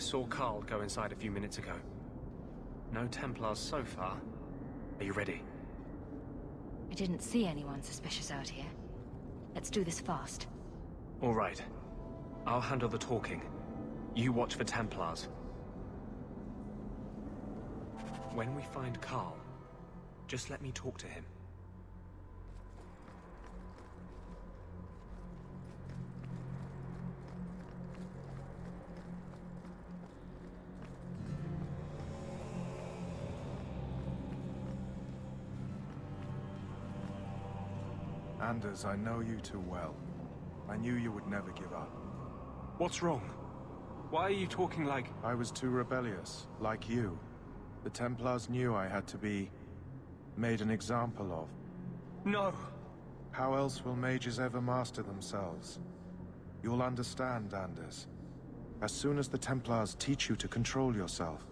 saw Carl go inside a few minutes ago. No Templars so far. Are you ready? I didn't see anyone suspicious out here. Let's do this fast. All right. I'll handle the talking. You watch for Templars. When we find Carl, just let me talk to him. Anders, I know you too well. I knew you would never give up. What's wrong? Why are you talking like... I was too rebellious, like you. The Templars knew I had to be... made an example of. No! How else will mages ever master themselves? You'll understand, Anders. As soon as the Templars teach you to control yourself.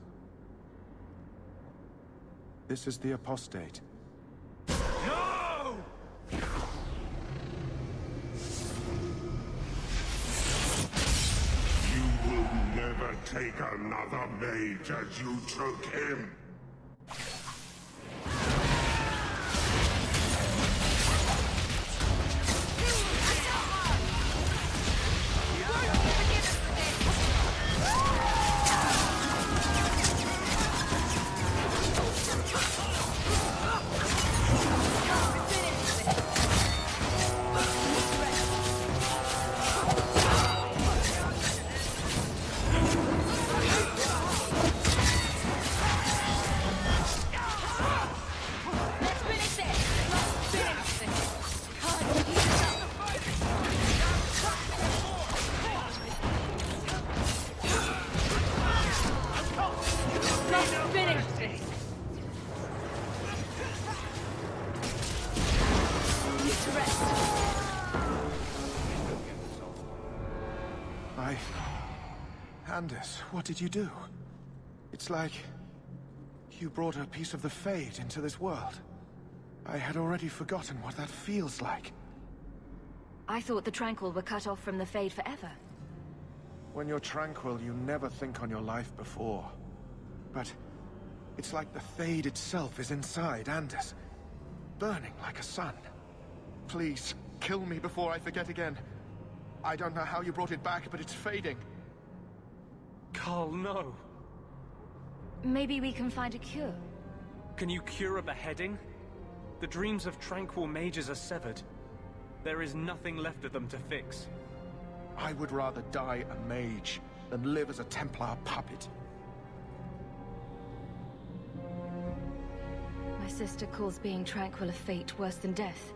This is the apostate. No! You will never take another mage as you took him. Anders, what did you do? It's like... you brought a piece of the Fade into this world. I had already forgotten what that feels like. I thought the Tranquil were cut off from the Fade forever. When you're tranquil, you never think on your life before. But... it's like the Fade itself is inside Anders. Burning like a sun. Please, kill me before I forget again. I don't know how you brought it back, but it's fading. Carl, no. Maybe we can find a cure. Can you cure a beheading? The dreams of tranquil mages are severed. There is nothing left of them to fix. I would rather die a mage than live as a Templar puppet. My sister calls being tranquil a fate worse than death.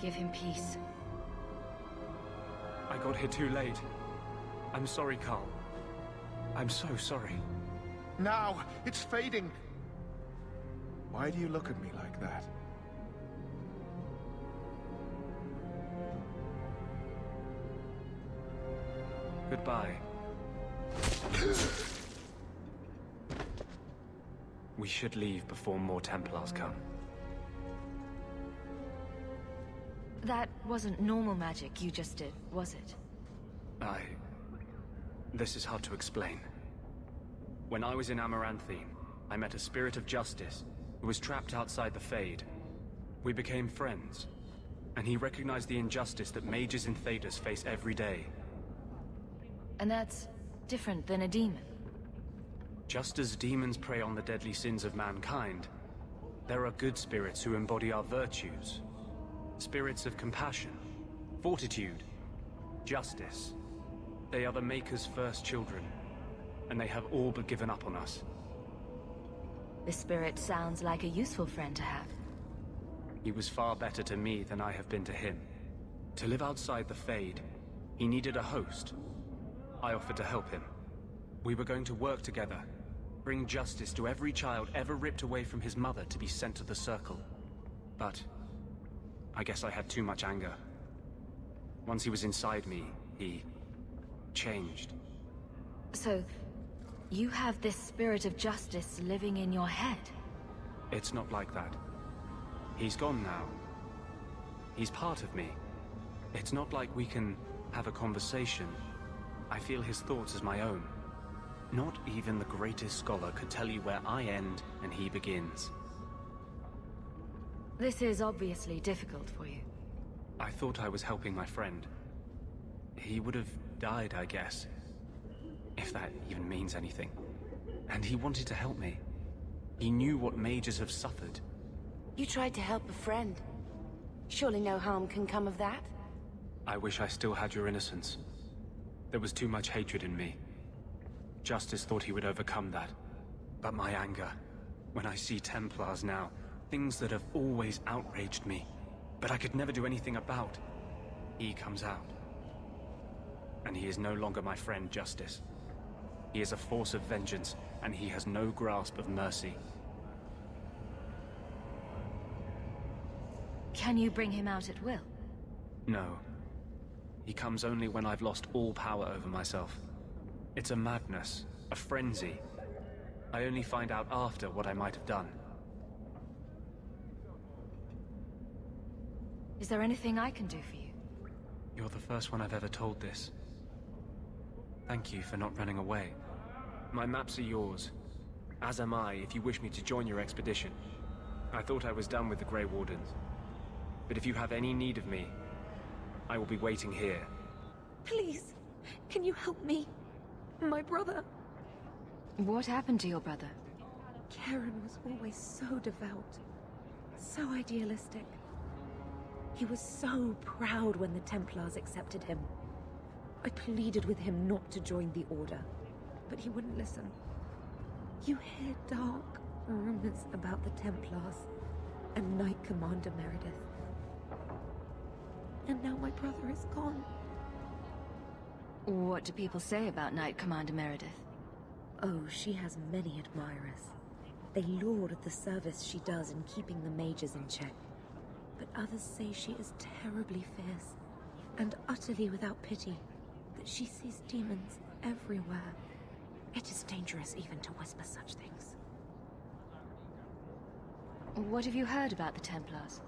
Give him peace. I got here too late. I'm sorry, Carl. I'm so sorry. Now! It's fading! Why do you look at me like that? Goodbye. We should leave before more Templars come. That wasn't normal magic you just did, was it? This is hard to explain. When I was in Amaranthine, I met a spirit of justice who was trapped outside the Fade. We became friends, and he recognized the injustice that mages and Thaders face every day. And that's different than a demon. Just as demons prey on the deadly sins of mankind, there are good spirits who embody our virtues. Spirits of compassion, fortitude, justice. They are the Maker's first children, and they have all but given up on us. The spirit sounds like a useful friend to have. He was far better to me than I have been to him. To live outside the Fade, he needed a host. I offered to help him. We were going to work together, bring justice to every child ever ripped away from his mother to be sent to the Circle. But I guess I had too much anger. Once he was inside me, he changed. So, you have this spirit of justice living in your head? It's not like that. He's gone now. He's part of me. It's not like we can have a conversation. I feel his thoughts as my own. Not even the greatest scholar could tell you where I end and he begins. This is obviously difficult for you. I thought I was helping my friend. He would have died, I guess. If that even means anything. And he wanted to help me. He knew what mages have suffered. You tried to help a friend. Surely no harm can come of that? I wish I still had your innocence. There was too much hatred in me. Justice thought he would overcome that. But my anger, when I see Templars now, things that have always outraged me, but I could never do anything about, he comes out. And he is no longer my friend, Justice. He is a force of vengeance, and he has no grasp of mercy. Can you bring him out at will? No. He comes only when I've lost all power over myself. It's a madness, a frenzy. I only find out after what I might have done. Is there anything I can do for you? You're the first one I've ever told this. Thank you for not running away. My maps are yours. As am I, if you wish me to join your expedition. I thought I was done with the Grey Wardens. But if you have any need of me, I will be waiting here. Please, can you help me? My brother. What happened to your brother? Karen was always so devout, so idealistic. He was so proud when the Templars accepted him. I pleaded with him not to join the Order, but he wouldn't listen. You hear dark rumors about the Templars and Knight Commander Meredith. And now my brother is gone. What do people say about Knight Commander Meredith? Oh, she has many admirers. They laud the service she does in keeping the mages in check. But others say she is terribly fierce and utterly without pity, that she sees demons everywhere. It is dangerous even to whisper such things. What have you heard about the Templars?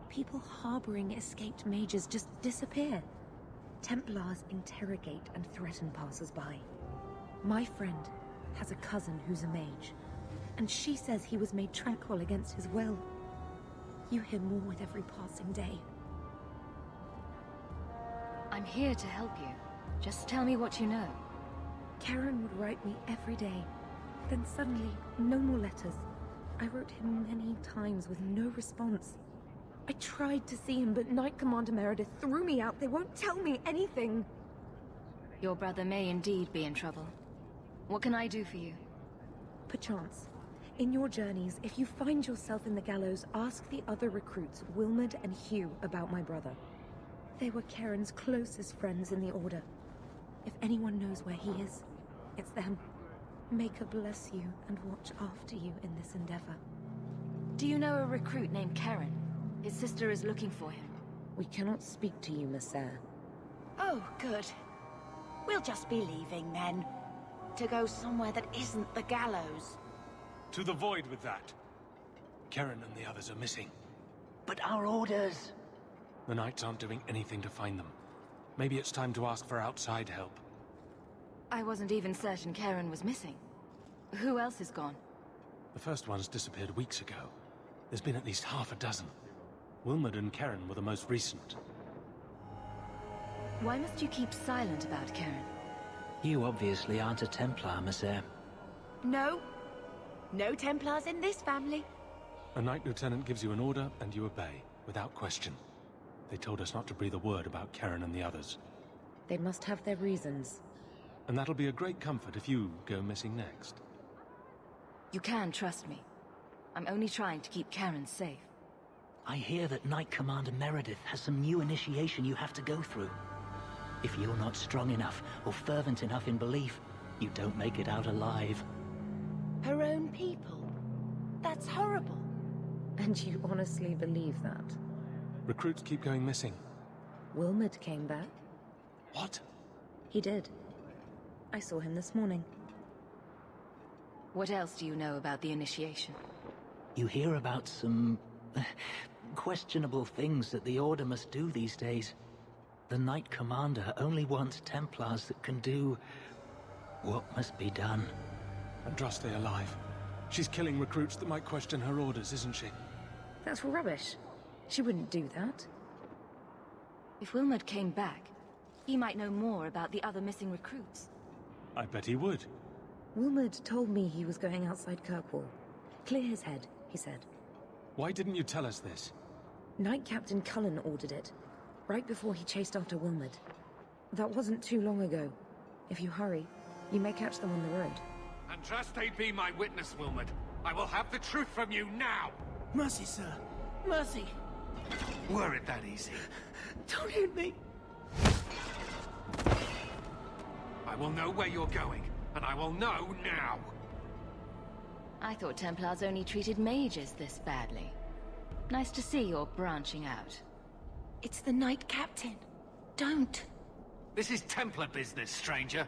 People harboring escaped mages just disappear. Templars interrogate and threaten passers-by. My friend has a cousin who's a mage, and she says he was made tranquil against his will. You hear more with every passing day. I'm here to help you. Just tell me what you know. Karen would write me every day. Then suddenly, no more letters. I wrote him many times with no response. I tried to see him, but Knight Commander Meredith threw me out. They won't tell me anything. Your brother may indeed be in trouble. What can I do for you? Perchance. In your journeys, if you find yourself in the gallows, ask the other recruits, Wilmerd and Hugh, about my brother. They were Karen's closest friends in the Order. If anyone knows where he is, it's them. May God bless you and watch after you in this endeavor. Do you know a recruit named Karen? His sister is looking for him. We cannot speak to you, Messer. Oh, good. We'll just be leaving then. To go somewhere that isn't the gallows. To the void with that. Karen and the others are missing. But our orders... The Knights aren't doing anything to find them. Maybe it's time to ask for outside help. I wasn't even certain Karen was missing. Who else is gone? The first ones disappeared weeks ago. There's been at least half a dozen. Wilmerd and Karen were the most recent. Why must you keep silent about Karen? You obviously aren't a Templar, Messer. No. No Templars in this family. A Knight Lieutenant gives you an order, and you obey, without question. They told us not to breathe a word about Karen and the others. They must have their reasons. And that'll be a great comfort if you go missing next. You can trust me. I'm only trying to keep Karen safe. I hear that Knight Commander Meredith has some new initiation you have to go through. If you're not strong enough or fervent enough in belief, you don't make it out alive. Her own people. That's horrible. And you honestly believe that? Recruits keep going missing. Wilmerd came back. What? He did. I saw him this morning. What else do you know about the initiation? You hear about some... questionable things that the Order must do these days. The Knight Commander only wants Templars that can do... What must be done? Andraste alive. She's killing recruits that might question her orders, isn't she? That's rubbish. She wouldn't do that. If Wilmot came back, he might know more about the other missing recruits. I bet he would. Wilmot told me he was going outside Kirkwall. Clear his head, he said. Why didn't you tell us this? Knight Captain Cullen ordered it, right before he chased after Wilmot. That wasn't too long ago. If you hurry, you may catch them on the road. Andraste be my witness, Wilmot. I will have the truth from you now! Mercy, sir. Mercy. Were it that easy? Don't hit me. I will know where you're going, and I will know now! I thought Templars only treated mages this badly. Nice to see you're branching out. It's the Knight Captain. Don't. This is Templar business, stranger.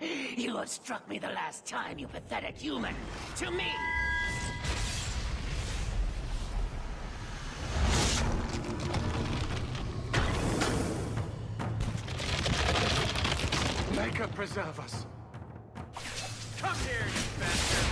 You outstruck me the last time, you pathetic human. To me! May God preserve us. Come here, you bastard!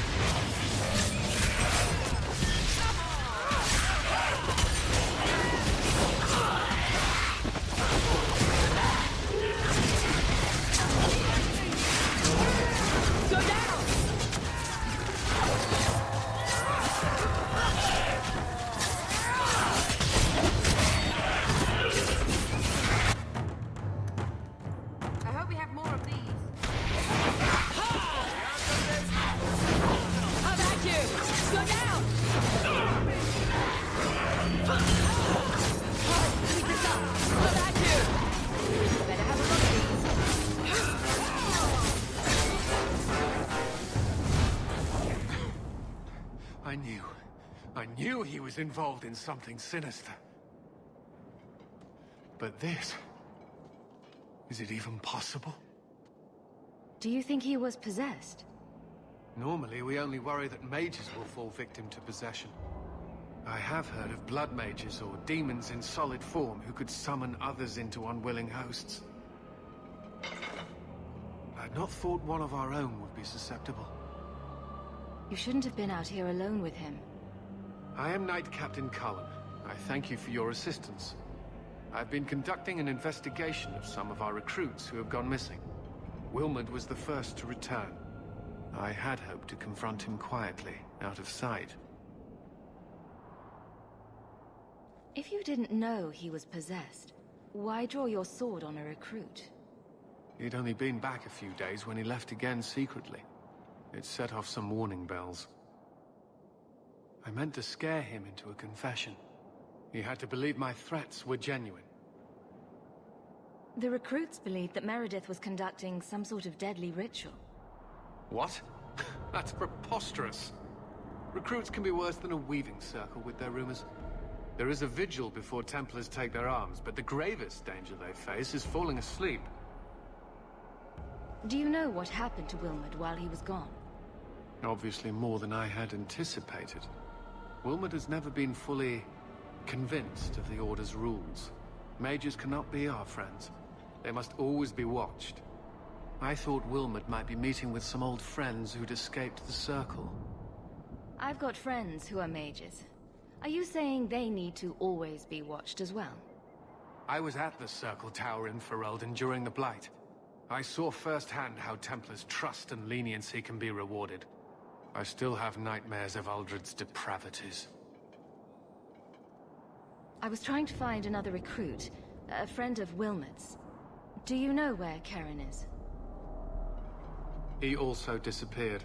I hope we have more of these. How about you? Go down! Keep this up! How about you? Better have a look at these. I knew he was involved in something sinister. But this... is it even possible? Do you think he was possessed? Normally, we only worry that mages will fall victim to possession. I have heard of blood mages or demons in solid form who could summon others into unwilling hosts. I'd not thought one of our own would be susceptible. You shouldn't have been out here alone with him. I am Knight Captain Cullen. I thank you for your assistance. I've been conducting an investigation of some of our recruits who have gone missing. Wilmot was the first to return. I had hoped to confront him quietly, out of sight. If you didn't know he was possessed, why draw your sword on a recruit? He'd only been back a few days when he left again secretly. It set off some warning bells. I meant to scare him into a confession. He had to believe my threats were genuine. The recruits believed that Meredith was conducting some sort of deadly ritual. What? That's preposterous. Recruits can be worse than a weaving circle with their rumors. There is a vigil before Templars take their arms, but the gravest danger they face is falling asleep. Do you know what happened to Wilmot while he was gone? Obviously more than I had anticipated. Wilmot has never been fully convinced of the Order's rules. Mages cannot be our friends. They must always be watched. I thought Wilmot might be meeting with some old friends who'd escaped the Circle. I've got friends who are mages. Are you saying they need to always be watched as well? I was at the Circle Tower in Ferelden during the Blight. I saw firsthand how Templars' trust and leniency can be rewarded. I still have nightmares of Uldred's depravities. I was trying to find another recruit, a friend of Wilmot's. Do you know where Karen is? He also disappeared.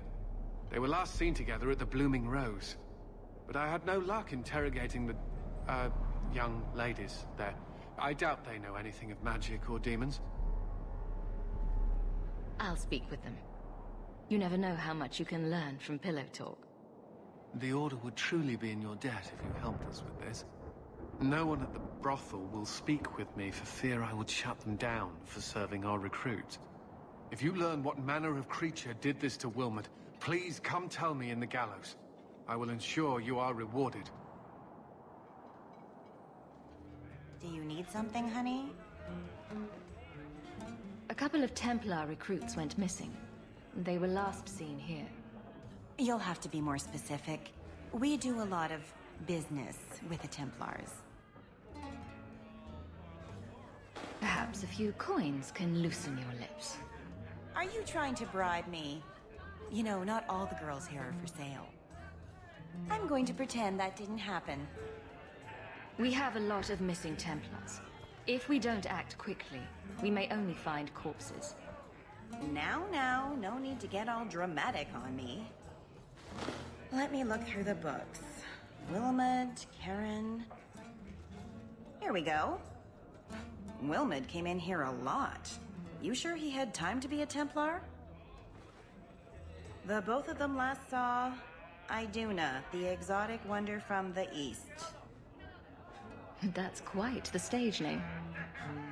They were last seen together at the Blooming Rose. But I had no luck interrogating the, young ladies there. I doubt they know anything of magic or demons. I'll speak with them. You never know how much you can learn from pillow talk. The Order would truly be in your debt if you helped us with this. No one at the brothel will speak with me for fear I would shut them down for serving our recruits. If you learn what manner of creature did this to Wilmot, please come tell me in the gallows. I will ensure you are rewarded. Do you need something, honey? A couple of Templar recruits went missing. They were last seen here. You'll have to be more specific. We do a lot of business with the Templars. Perhaps a few coins can loosen your lips. Are you trying to bribe me? You know, not all the girls here are for sale. I'm going to pretend that didn't happen. We have a lot of missing Templars. If we don't act quickly, we may only find corpses. Now, no need to get all dramatic on me. Let me look through the books. Wilmot, Karen... Here we go. Wilmot came in here a lot. You sure he had time to be a Templar? The both of them last saw Iduna, the exotic wonder from the east. That's quite the stage name.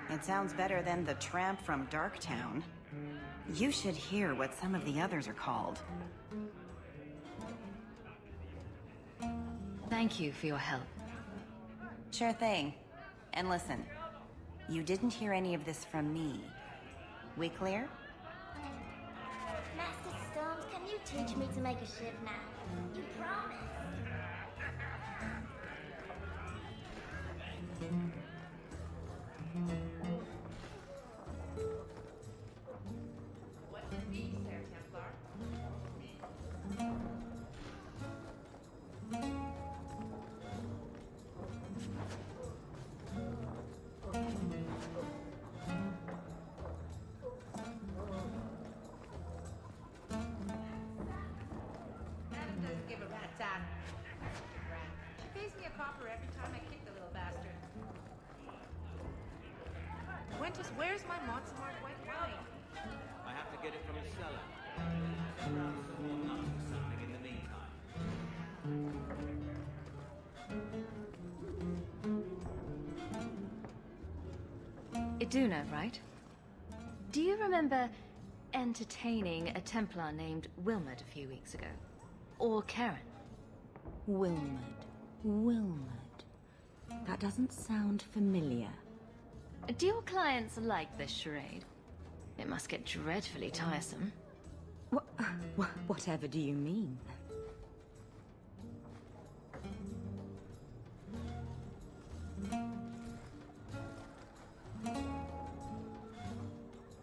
It sounds better than the tramp from Darktown. You should hear what some of the others are called. Thank you for your help. Sure thing. And listen, you didn't hear any of this from me. We clear? Master Storms, can you teach me to make a ship now? You promise. Where's my Montsemart white wine? I have to get it from the cellar. Something in the meantime. Iduna, right? Do you remember entertaining a Templar named Wilmot a few weeks ago? Or Karen? Wilmot. That doesn't sound familiar. Do your clients like this charade? It must get dreadfully tiresome. Whatever do you mean?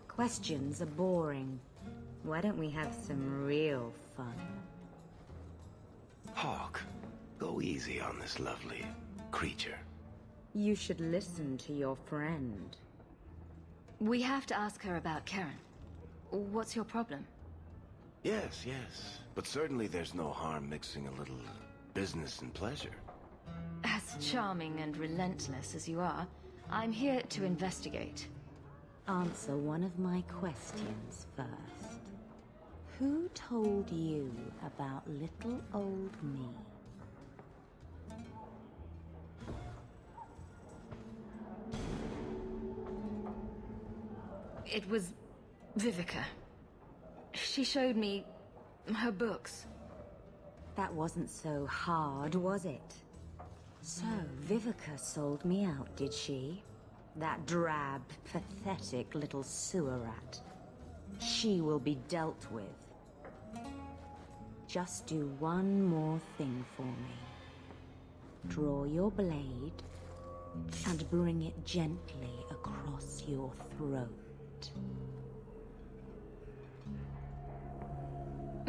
Questions are boring. Why don't we have some real fun? Hawk, go easy on this lovely creature. You should listen to your friend. We have to ask her about Karen. What's your problem? Yes. But certainly there's no harm mixing a little business and pleasure. As charming and relentless as you are, I'm here to investigate. Answer one of my questions first. Who told you about little old me? It was Vivica. She showed me her books. That wasn't so hard, was it? So, Vivica sold me out, did she? That drab, pathetic little sewer rat. She will be dealt with. Just do one more thing for me. Draw your blade and bring it gently across your throat.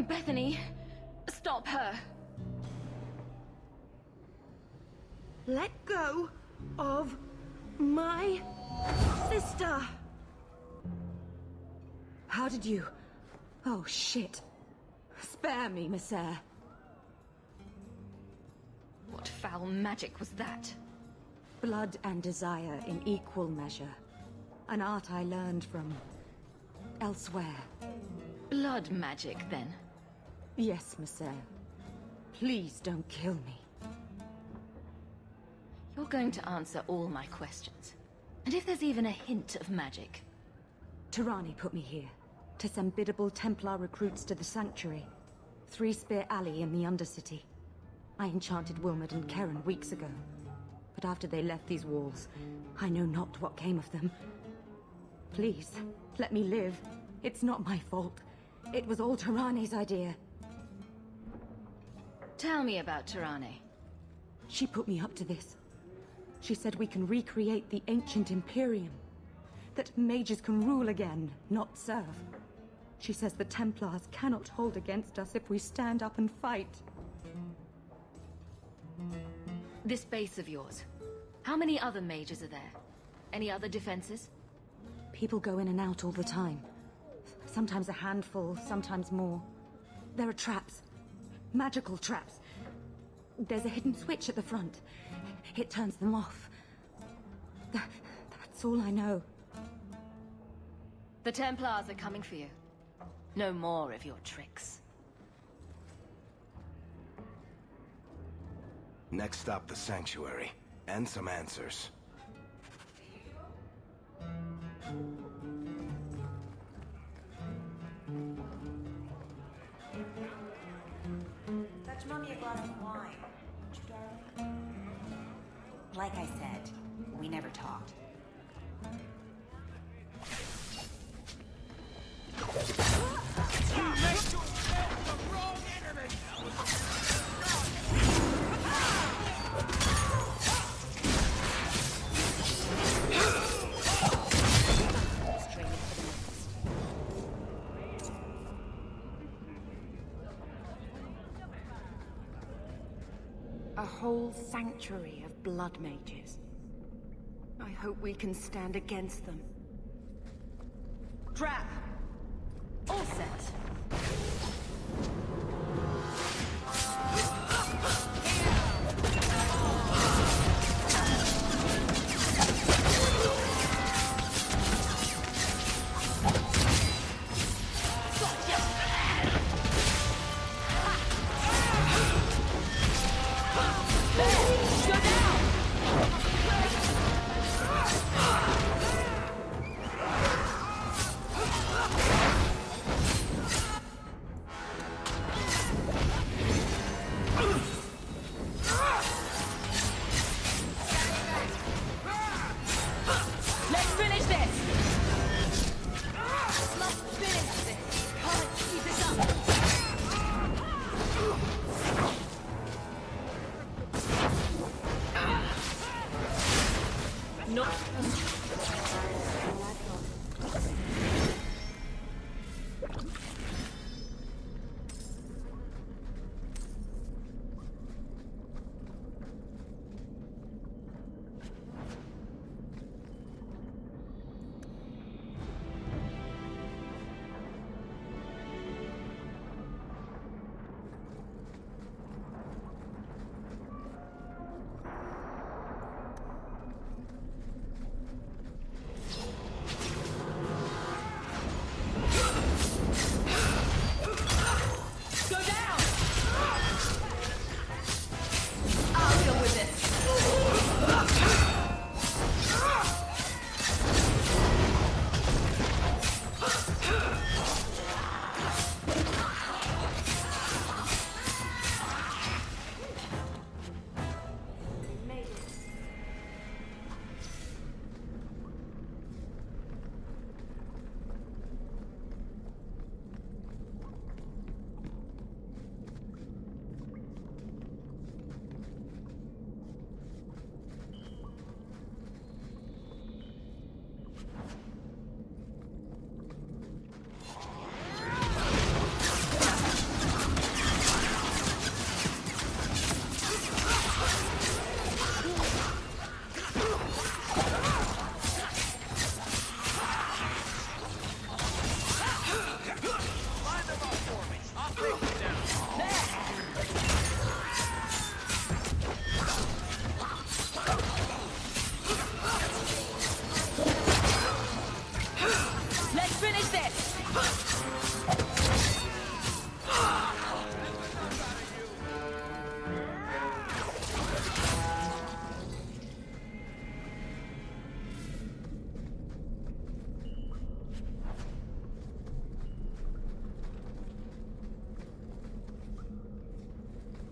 Bethany, stop her. Let go of my sister. How did you... Oh, shit. Spare me, Messer. What foul magic was that? Blood and desire in equal measure. An art I learned from... elsewhere. Blood magic, then? Yes, Messer. Please don't kill me. You're going to answer all my questions. And if there's even a hint of magic... Tirani put me here, to send biddable Templar recruits to the Sanctuary. Three Spear Alley in the Undercity. I enchanted Wilmot and Karen weeks ago. But after they left these walls, I know not what came of them. Please, let me live. It's not my fault. It was all Tarane's idea. Tell me about Tarane. She put me up to this. She said we can recreate the ancient Imperium. That mages can rule again, not serve. She says the Templars cannot hold against us if we stand up and fight. This base of yours, how many other mages are there? Any other defenses? People go in and out all the time. Sometimes a handful, sometimes more. There are traps. Magical traps. There's a hidden switch at the front. It turns them off. That's all I know. The Templars are coming for you. No more of your tricks. Next stop, the Sanctuary. And some answers. Fetch Mommy a glass of wine, won't you, darling? Like I said, we never talked. A whole sanctuary of blood mages. I hope we can stand against them. Trap! All set.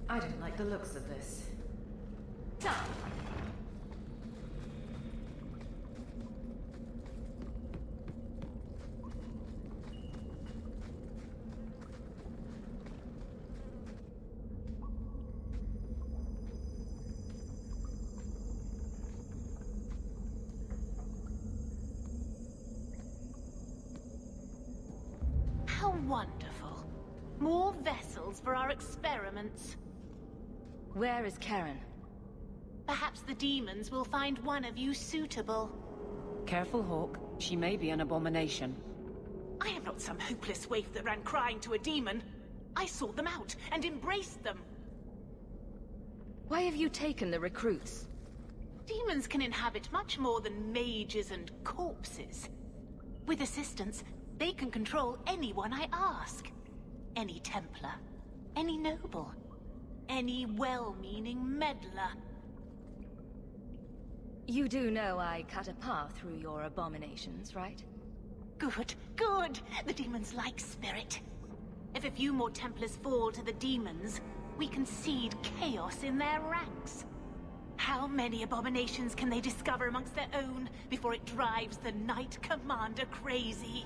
I don't like the looks of this. wonderful. More vessels for our experiments. Where is Karen? Perhaps the demons will find one of you suitable. Careful, Hawk. She may be an abomination. I am not some hopeless waif that ran crying to a demon. I sought them out and embraced them. Why have you taken the recruits? Demons can inhabit much more than mages and corpses. With assistance, they can control anyone I ask. Any Templar, any noble, any well-meaning meddler. You do know I cut a path through your abominations, right? Good, good! The demons like spirit. If a few more Templars fall to the demons, we can seed chaos in their ranks. How many abominations can they discover amongst their own before it drives the Knight Commander crazy?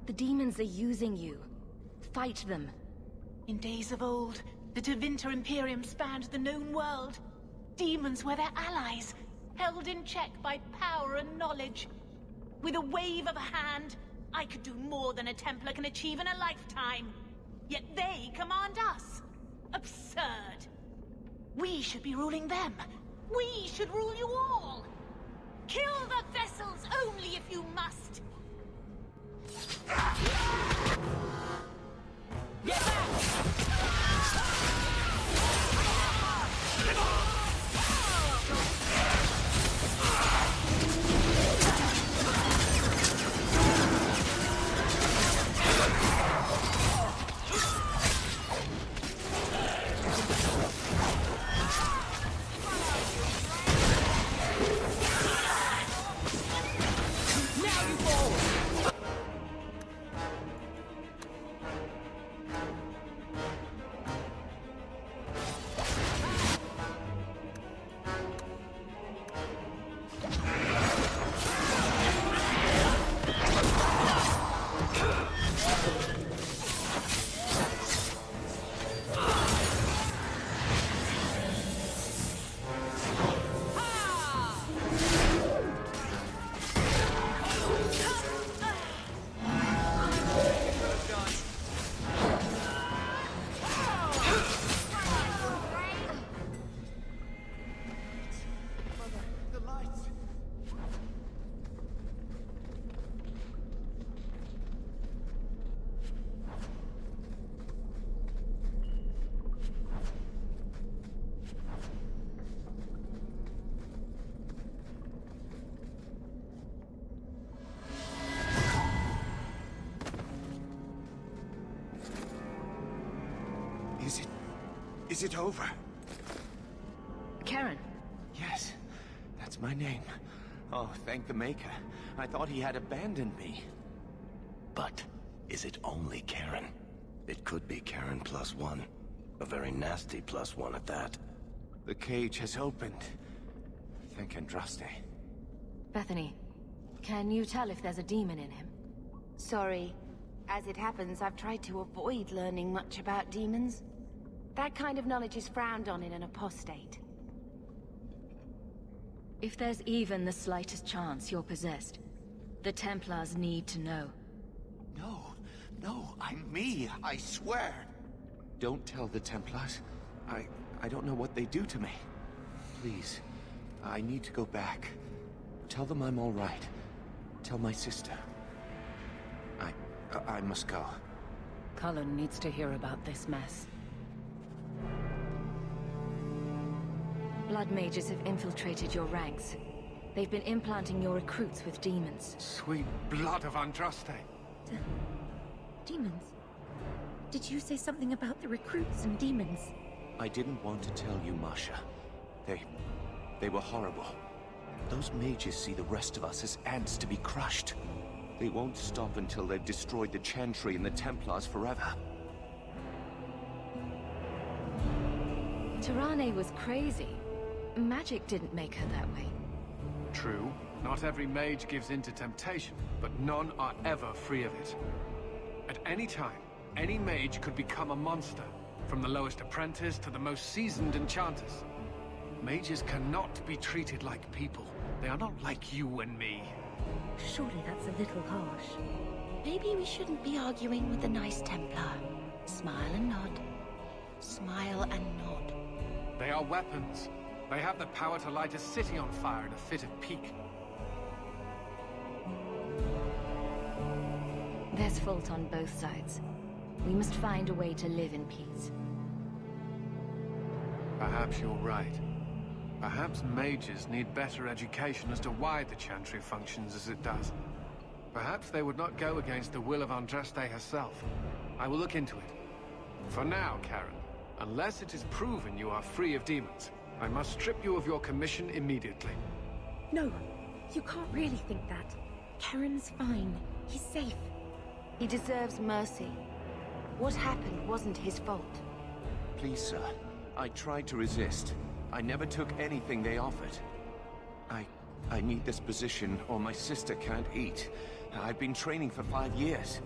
The demons are using you. Fight them. In days of old, the Tevinter Imperium spanned the known world. Demons were their allies, held in check by power and knowledge. With a wave of a hand, I could do more than a Templar can achieve in a lifetime. Yet they command us. Absurd. We should be ruling them. We should rule you all. Kill the vessels only if you must. Get back! Is it over? Karen. Yes, that's my name. Oh, thank the Maker. I thought he had abandoned me. But is it only Karen? It could be Karen +1. A very nasty +1 at that. The cage has opened. Thank Andraste. Bethany, can you tell if there's a demon in him? Sorry. As it happens, I've tried to avoid learning much about demons. That kind of knowledge is frowned on in an apostate. If there's even the slightest chance you're possessed, the Templars need to know. No, I'm me, I swear. Don't tell the Templars. I don't know what they do to me. Please, I need to go back. Tell them I'm all right. Tell my sister. I must go. Cullen needs to hear about this mess. Blood mages have infiltrated your ranks. They've been implanting your recruits with demons. Sweet blood of Andraste. Demons? Did you say something about the recruits and demons? I didn't want to tell you, Masha. They were horrible. Those mages see the rest of us as ants to be crushed. They won't stop until they've destroyed the Chantry and the Templars forever. Tirane was crazy. Magic didn't make her that way. True. Not every mage gives in to temptation, but none are ever free of it. At any time, any mage could become a monster, from the lowest apprentice to the most seasoned enchanters. Mages cannot be treated like people. They are not like you and me. Surely that's a little harsh. Maybe we shouldn't be arguing with the nice Templar. Smile and nod. Smile and nod. They are weapons. They have the power to light a city on fire in a fit of pique. There's fault on both sides. We must find a way to live in peace. Perhaps you're right. Perhaps mages need better education as to why the Chantry functions as it does. Perhaps they would not go against the will of Andraste herself. I will look into it. For now, Karen, unless it is proven you are free of demons, I must strip you of your commission immediately. No, you can't really think that. Karen's fine. He's safe. He deserves mercy. What happened wasn't his fault. Please, sir. I tried to resist. I never took anything they offered. I need this position, or my sister can't eat. I've been training for 5 years.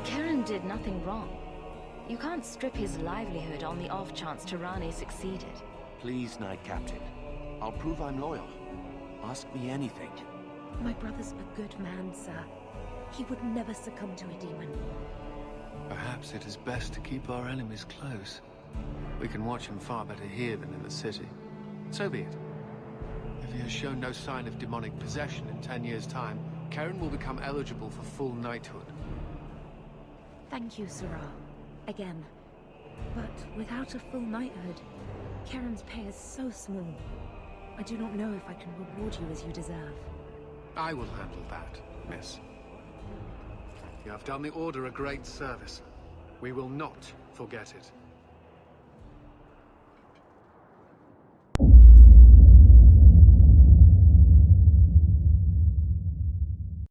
Karen did nothing wrong. You can't strip his livelihood on the off chance Tirani succeeded. Please, Knight Captain. I'll prove I'm loyal. Ask me anything. My brother's a good man, sir. He would never succumb to a demon. Perhaps it is best to keep our enemies close. We can watch him far better here than in the city. So be it. If he has shown no sign of demonic possession in 10 years' time, Karen will become eligible for full knighthood. Thank you, Sirrah. Again. But without a full knighthood, Karen's pay is so small. I do not know if I can reward you as you deserve. I will handle that, miss. You have done the Order a great service. We will not forget it.